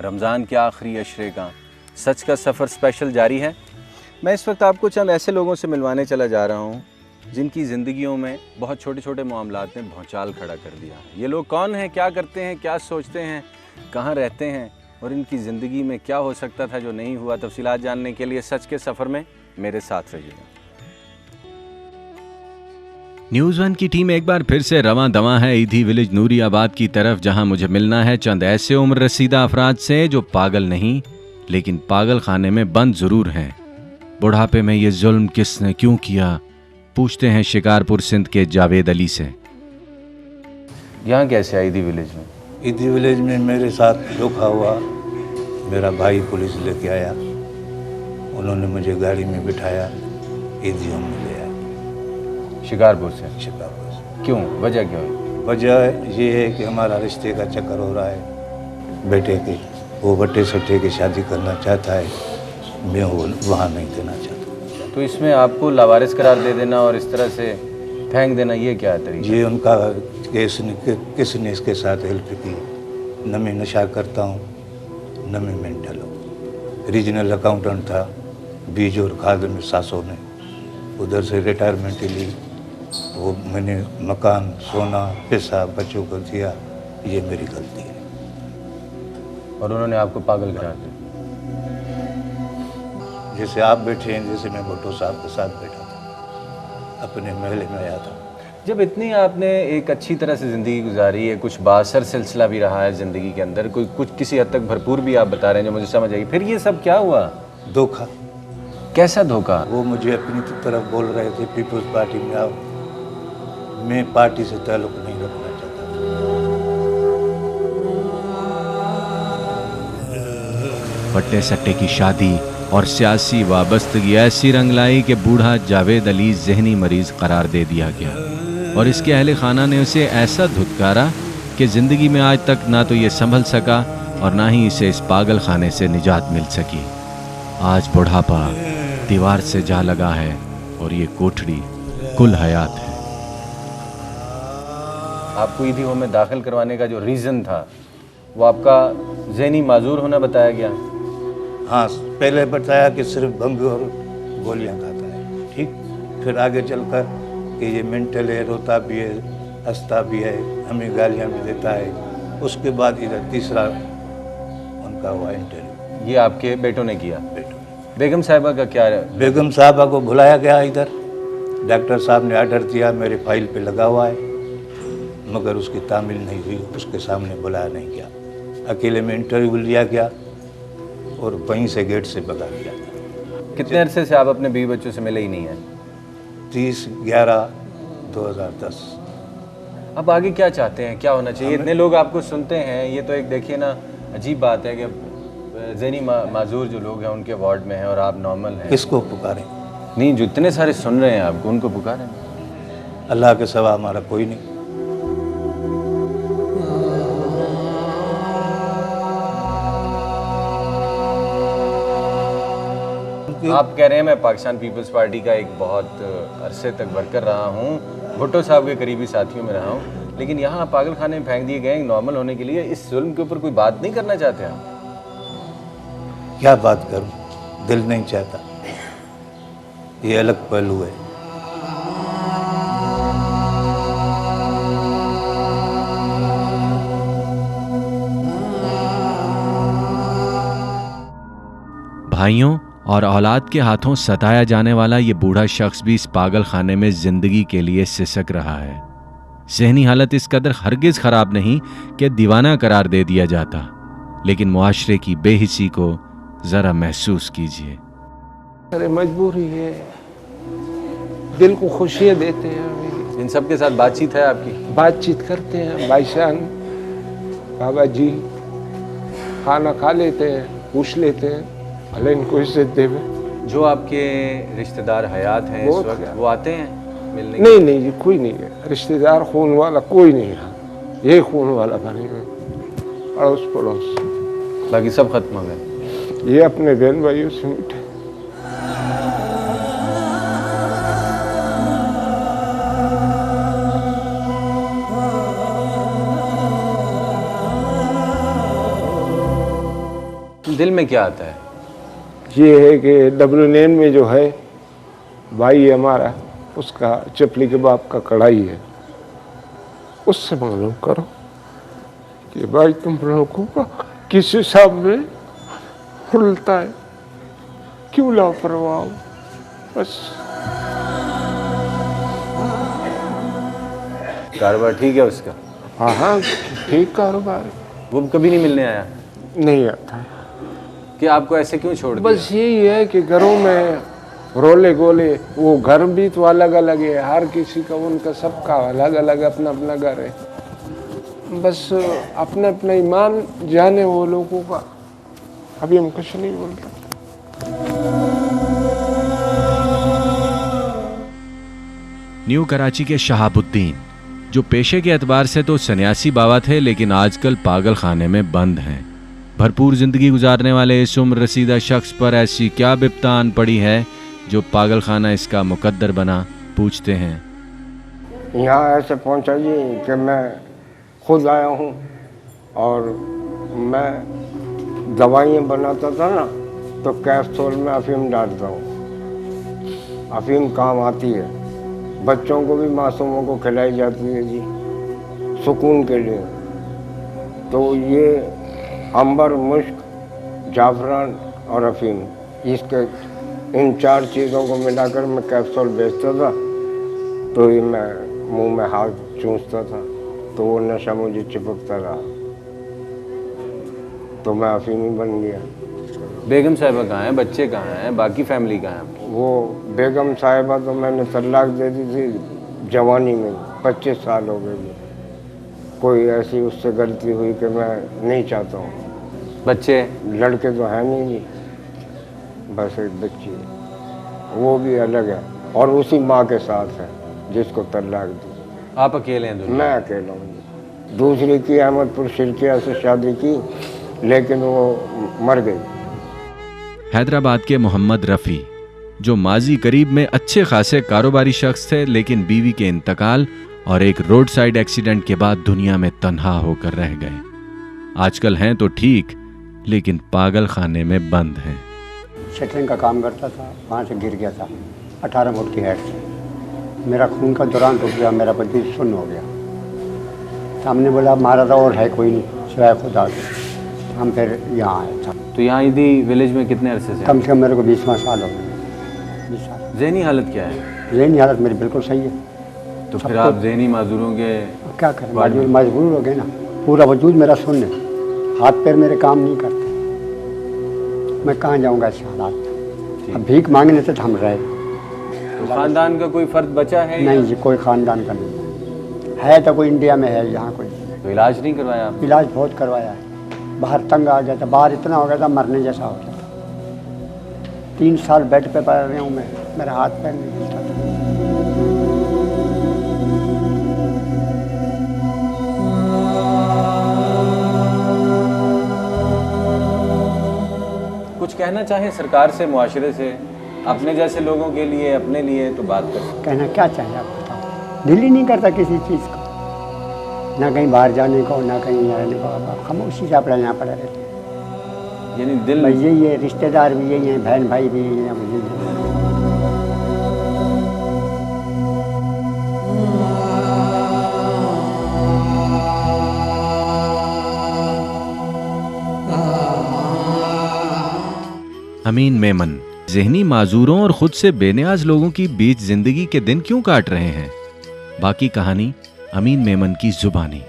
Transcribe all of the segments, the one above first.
रमज़ान के आखिरी अशरे का सच का सफ़र स्पेशल जारी है। मैं इस वक्त आपको चंद ऐसे लोगों से मिलवाने चला जा रहा हूँ जिनकी ज़िंदगियों में बहुत छोटे छोटे मामलात ने भौचाल खड़ा कर दिया। ये लोग कौन हैं, क्या करते हैं, क्या सोचते हैं, कहाँ रहते हैं और इनकी ज़िंदगी में क्या हो सकता था जो नहीं हुआ, तफसीलात जानने के लिए सच के सफ़र में मेरे साथ रहिएगा। न्यूज़ वन की टीम एक बार फिर से रवां दवां है ईदी विलेज नूरियाबाद की तरफ, जहां मुझे मिलना है चंद ऐसे उम्र रसीदा अफराद से जो पागल नहीं लेकिन पागल खाने में बंद जरूर हैं। बुढ़ापे में ये जुल्म किसने क्यों किया, पूछते हैं शिकारपुर सिंध के जावेद अली से। यहाँ कैसे आए ईदी विलेज में? ईदी विलेज में मेरे साथ धोखा हुआ। मेरा भाई पुलिस लेके आया, उन्होंने मुझे गाड़ी में बिठाया, ईदी होम में ले आया। शिकारपुर से? शिकारपुर से। क्यों, वजह क्या हुई? वजह ये है कि हमारा रिश्ते का चक्कर हो रहा है बेटे के। वो बट्टे सट्टे की शादी करना चाहता है, मैं वो वहाँ नहीं देना चाहता। तो इसमें आपको लावारिस करार दे देना और इस तरह से फेंक देना, ये क्या है तरीका? ये उनका केस किसने इसके साथ हेल्प की। न मैं नशा करता हूँ, न मैं मेंटल हूँ। रीजनल अकाउंटेंट था, बीज और खाद में सासों ने, उधर से रिटायरमेंट ली। वो मैंने मकान, सोना, पैसा बच्चों को दिया, ये मेरी गलती है। और उन्होंने आपको पागल करार दिया? जैसे आप बैठे हैं, जैसे मैं भुट्टो साहब के साथ बैठा था, अपने महल में आया था। जब इतनी आपने एक अच्छी तरह से ज़िंदगी गुजारी है, कुछ बासर सिलसिला भी रहा है ज़िंदगी के अंदर, कुछ किसी हद तक भरपूर भी आप बता रहे हैं जो मुझे समझ आई, फिर ये सब क्या हुआ? धोखा। कैसा धोखा? वो मुझे अपनी तरफ बोल रहे थे पीपल्स पार्टी में आओ, मैं पार्टी से ताल्लुक़ नहीं रखना चाहता। बट्टे सट्टे की शादी और सियासी वाबस्तगी ऐसी रंग लाई कि बूढ़ा जावेद अली जहनी मरीज करार दे दिया गया और इसके अहले खाना ने उसे ऐसा धुतकारा कि ज़िंदगी में आज तक ना तो ये संभल सका और ना ही इसे इस पागल खाने से निजात मिल सकी। आज बुढ़ापा दीवार से जा लगा है और ये कोठड़ी कुल हयात है। आपको ईदी होम में दाखिल करवाने का जो रीज़न था वो आपका ज़हनी माजूर होना बताया गया? हाँ, पहले बताया कि सिर्फ भंग और गोलियां खाता है, ठीक। फिर आगे चलकर कि ये मेंटल है, रोता भी है, हंसता भी है, हमें गालियां भी देता है। उसके बाद इधर तीसरा उनका हुआ इंटरव्यू। ये आपके बेटों ने किया? बेटों। बेगम साहिबा का क्या? बेगम साहबा को बुलाया गया इधर, डॉक्टर साहब ने आर्डर दिया, मेरे फाइल पे लगा हुआ है, मगर उसकी तामील नहीं हुई, उसके सामने बुलाया नहीं गया। अकेले में इंटरव्यू लिया गया और वहीं से गेट से भगा दिया। कितने अरसे से आप अपने बीवी बच्चों से मिले ही नहीं हैं? 30/11/2010। अब आगे क्या चाहते हैं, क्या होना चाहिए? इतने लोग आपको सुनते हैं, ये तो एक देखिए ना अजीब बात है कि ज़हनी माजूर जो लोग हैं उनके वार्ड में हैं और आप नॉर्मल हैं। किसको पुकारें? नहीं, जो इतने सारे सुन रहे हैं आपको, उनको पुकारें। अल्लाह के सिवा हमारा कोई नहीं। आप कह रहे हैं मैं पाकिस्तान पीपल्स पार्टी का एक बहुत अरसे तक वर्कर रहा हूँ, भुट्टो साहब के करीबी साथियों में रहा हूँ, लेकिन यहाँ पागल खाने में फेंक दिए गए नॉर्मल होने के लिए। इस जुल्म के ऊपर कोई बात नहीं करना चाहते आप? क्या बात करूं, दिल नहीं चाहता। ये अलग पहलू है। भाइयों और औलाद के हाथों सताया जाने वाला ये बूढ़ा शख्स भी इस पागल खाने में जिंदगी के लिए सिसक रहा है। ज़हनी हालत इस कदर हरगिज खराब नहीं कि दीवाना करार दे दिया जाता, लेकिन मुआशरे की बेहिसी को जरा महसूस कीजिए। अरे मजबूरी है, दिल को खुशियाँ देते हैं। इन सब के साथ बातचीत है आपकी? बातचीत करते हैं, भाईजान बाबा जी खाना खा लेते हैं, पूछ लेते हैं, भले इनको इज्जत देवे। जो आपके रिश्तेदार हयात हैं इस वक्त, वो आते हैं मिलने? नहीं नहीं जी, कोई नहीं है रिश्तेदार खून वाला, कोई नहीं है। ये खून वाला बने हुए अड़ोस पड़ोस, बाकी सब खत्म हो गए। ये अपने बहन भाइयों से मिटे। दिल में क्या आता है? ये है कि W9 में जो है भाई है हमारा, उसका चपली के बाप का कढ़ाई है, उससे मालूम करो कि भाई तुम लोगों का किस हिसाब में खुलता है, क्यों लापरवाह हो। बस कारोबार ठीक है उसका? हाँ हाँ ठीक कारोबार। वो कभी नहीं मिलने आया? नहीं आता है। कि आपको ऐसे क्यों छोड़ दिया? बस यही है कि घरों में रोले गोले, वो घर भी तो अलग अलग है, हर किसी का उनका सबका अलग अलग अपना अपना घर है। बस अपना अपना ईमान जाने वो लोगों का, अभी हम कुछ नहीं बोलते। न्यू कराची के शहाबुद्दीन, जो पेशे के एतबार से तो सन्यासी बाबा थे, लेकिन आजकल पागल खाने में बंद हैं। भरपूर जिंदगी गुजारने वाले इस उम्र रसीदा शख्स पर ऐसी क्या बिप्तान पड़ी है जो पागल खाना इसका मुकद्दर बना? पूछते हैं। यहाँ ऐसे पहुँचा जी कि मैं खुद आया हूँ और मैं दवाइयाँ बनाता था ना, तो कैप्सूल में अफीम डालता हूँ। अफीम काम आती है, बच्चों को भी मासूमों को खिलाई जाती है जी, सुकून के लिए। तो ये अंबर, मुश्क, जाफरान और अफीम, इसके इन 4 चीज़ों को मिलाकर मैं कैप्सूल बेचता था। तो ये मैं मुंह में हाथ चूसता था, तो वो नशा मुझे चिपकता रहा, तो मैं अफीमी बन गया। बेगम साहिबा कहाँ हैं? बच्चे कहाँ हैं? बाकी फैमिली कहाँ है? वो बेगम साहिबा तो मैंने तलाक दे दी थी जवानी में, 25 साल हो गए। कोई ऐसी उससे गलती हुई कि मैं नहीं चाहता हूँ। बच्चे? लड़के तो हैं नहीं जी, बस एक बच्ची है, वो भी अलग है और उसी माँ के साथ है जिसको तलाक दी। आप अकेले हैं दुनिया? मैं अकेला हूँ। दूसरी की अहमदपुर शिरकिया से शादी की, लेकिन वो मर गई। हैदराबाद के मोहम्मद रफ़ी, जो माजी करीब में अच्छे खासे कारोबारी शख्स थे, लेकिन बीवी के इंतकाल और एक रोड साइड एक्सीडेंट के बाद दुनिया में तन्हा होकर रह गए। आजकल हैं तो ठीक, लेकिन पागल खाने में बंद हैं। शटरिंग का काम करता था, वहाँ से गिर गया था 18 फुट की हाइट से। मेरा खून का दौरान रुक गया, मेरा वजूद सुन्न हो गया। तो हमने बोला हमारा तो और है कोई नहीं सिवाय खुदा के। हम फिर यहाँ आए था। तो यहाँ इधी विलेज में कितने अरसे से? कम से कम मेरे को 20वां साल हो गया। 20 साल। ज़हनी हालत क्या है? ज़हनी हालत मेरी बिल्कुल सही है। तो फिर आप ज़हनी माजूरों के क्या करें, मजबूर हो गए ना। पूरा वजूद मेरा सुन्न है, हाथ पैर मेरे काम नहीं करते। मैं कहाँ जाऊँगा इस हालात। अब भीख मांगने से हम रहे। तो ख़ानदान का कोई फ़र्द बचा है? नहीं जी, कोई ख़ानदान का नहीं है तो कोई इंडिया में है, यहाँ कोई। तो इलाज नहीं करवाया आप? इलाज बहुत करवाया है, बाहर तंग आ गया था, बाहर इतना हो गया था मरने जैसा हो गया था। 3 साल बेड पे पड़ रहा हूँ मैं, मेरा हाथ पैर नहीं हिलता था। कुछ कहना चाहें सरकार से, मुआशरे से, अपने जैसे लोगों के लिए, अपने लिए तो बात कर। कहना क्या चाहिए आप बताओ। दिल ही नहीं करता किसी चीज़ का, ना कहीं बाहर जाने को, ना कहीं रहने को। खामोशी से अपना यहाँ पड़े रहते हैं। यानी दिल भाई यही है, रिश्तेदार भी यही हैं, बहन भाई भी यही हैं, मुझे अमीन मेमन ज़हनी माजूरों और खुद से बेनियाज लोगों की बीच जिंदगी के दिन क्यों काट रहे हैं? बाकी कहानी अमीन मेमन की जुबानी।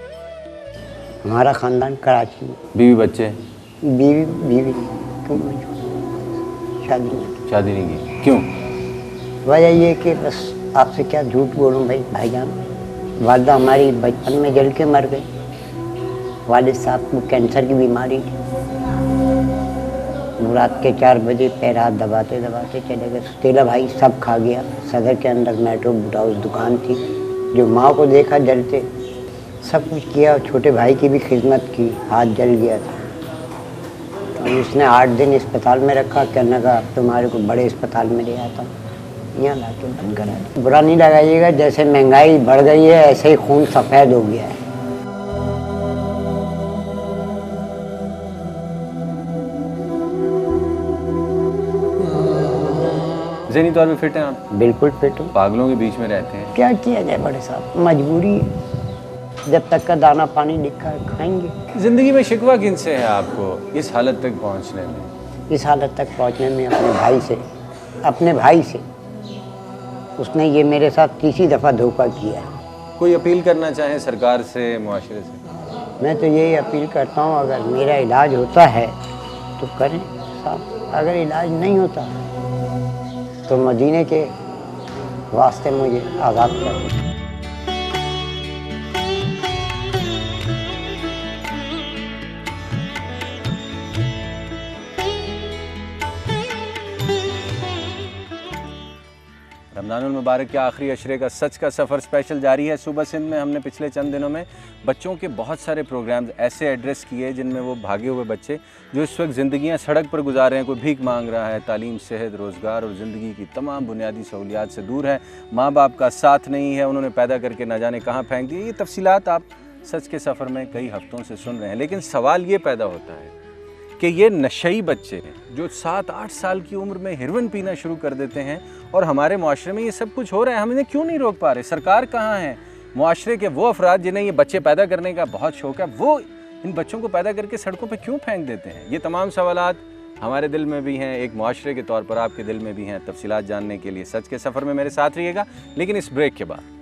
हमारा ख़ानदान कराची। बीवी बच्चे? बीवी क्यों शादी नहीं की? क्यों? वजह ये कि बस आपसे क्या झूठ बोलूं भाईजान। वालिदा हमारी बचपन में जल के मर गई। वालिद साहब को कैंसर की बीमारी थी। रात के 4 बजे पैर हाथ दबाते दबाते चले गए। तेला भाई सब खा गया। सदर के अंदर मेट्रो हाउस दुकान थी, जो माँ को देखा जलते, सब कुछ किया। छोटे भाई की भी खिदमत की, हाथ जल गया था। तो उसने 8 दिन अस्पताल में रखा। कहने का अब तुम्हारे को बड़े अस्पताल में ले आता हूँ, यहाँ ला के बंद करा। बुरा नहीं लगाइएगा, जैसे महंगाई बढ़ गई है ऐसे ही खून सफ़ेद हो गया है। ज़हनी तौर पे फिट हैं आप? बिल्कुल फिट हूँ। पागलों के बीच में रहते हैं। क्या किया जाए बड़े साहब, मजबूरी है। जब तक का दाना पानी लिखा है खाएंगे। ज़िंदगी में शिकवा किनसे है आपको इस हालत तक पहुंचने में? इस हालत तक पहुंचने में अपने भाई से, अपने भाई से। उसने ये मेरे साथ तीसरी दफ़ा धोखा किया है। कोई अपील करना चाहें सरकार से, मुआशरे से? मैं तो यही अपील करता हूँ, अगर मेरा इलाज होता है तो करें साहब, अगर इलाज नहीं होता तो मदीने के वास्ते मुझे आज़ाद कर दें। रमज़ानुल मुबारक के आखिरी अशरे का सच का सफ़र स्पेशल जारी है। सुबह सिंध में हमने पिछले चंद दिनों में बच्चों के बहुत सारे प्रोग्राम्स ऐसे एड्रेस किए जिनमें वो भागे हुए बच्चे जो इस वक्त ज़िंदगियाँ सड़क पर गुजार रहे हैं, कोई भीख मांग रहा है, तालीम, सेहत, रोज़गार और ज़िंदगी की तमाम बुनियादी सहूलियात से दूर है, माँ बाप का साथ नहीं है, उन्होंने पैदा करके ना जाने कहाँ फेंक दिए। ये तफसीलात आप सच के सफ़र में कई हफ्तों से सुन रहे हैं। लेकिन सवाल ये पैदा होता है कि ये नशई बच्चे जो 7-8 साल की उम्र में हेरोइन पीना शुरू कर देते हैं और हमारे मुआशरे में ये सब कुछ हो रहा है, हम इन्हें क्यों नहीं रोक पा रहे? सरकार कहाँ है? मुआशरे के वो अफराद जिन्हें ये बच्चे पैदा करने का बहुत शौक़ है, वो इन बच्चों को पैदा करके सड़कों पे क्यों फेंक देते हैं? ये तमाम सवालात हमारे दिल में भी हैं, एक मुआशरे के तौर पर आपके दिल में भी हैं। तफसीलात जानने के लिए सच के सफ़र में मेरे साथ रहिएगा, लेकिन इस ब्रेक के बाद।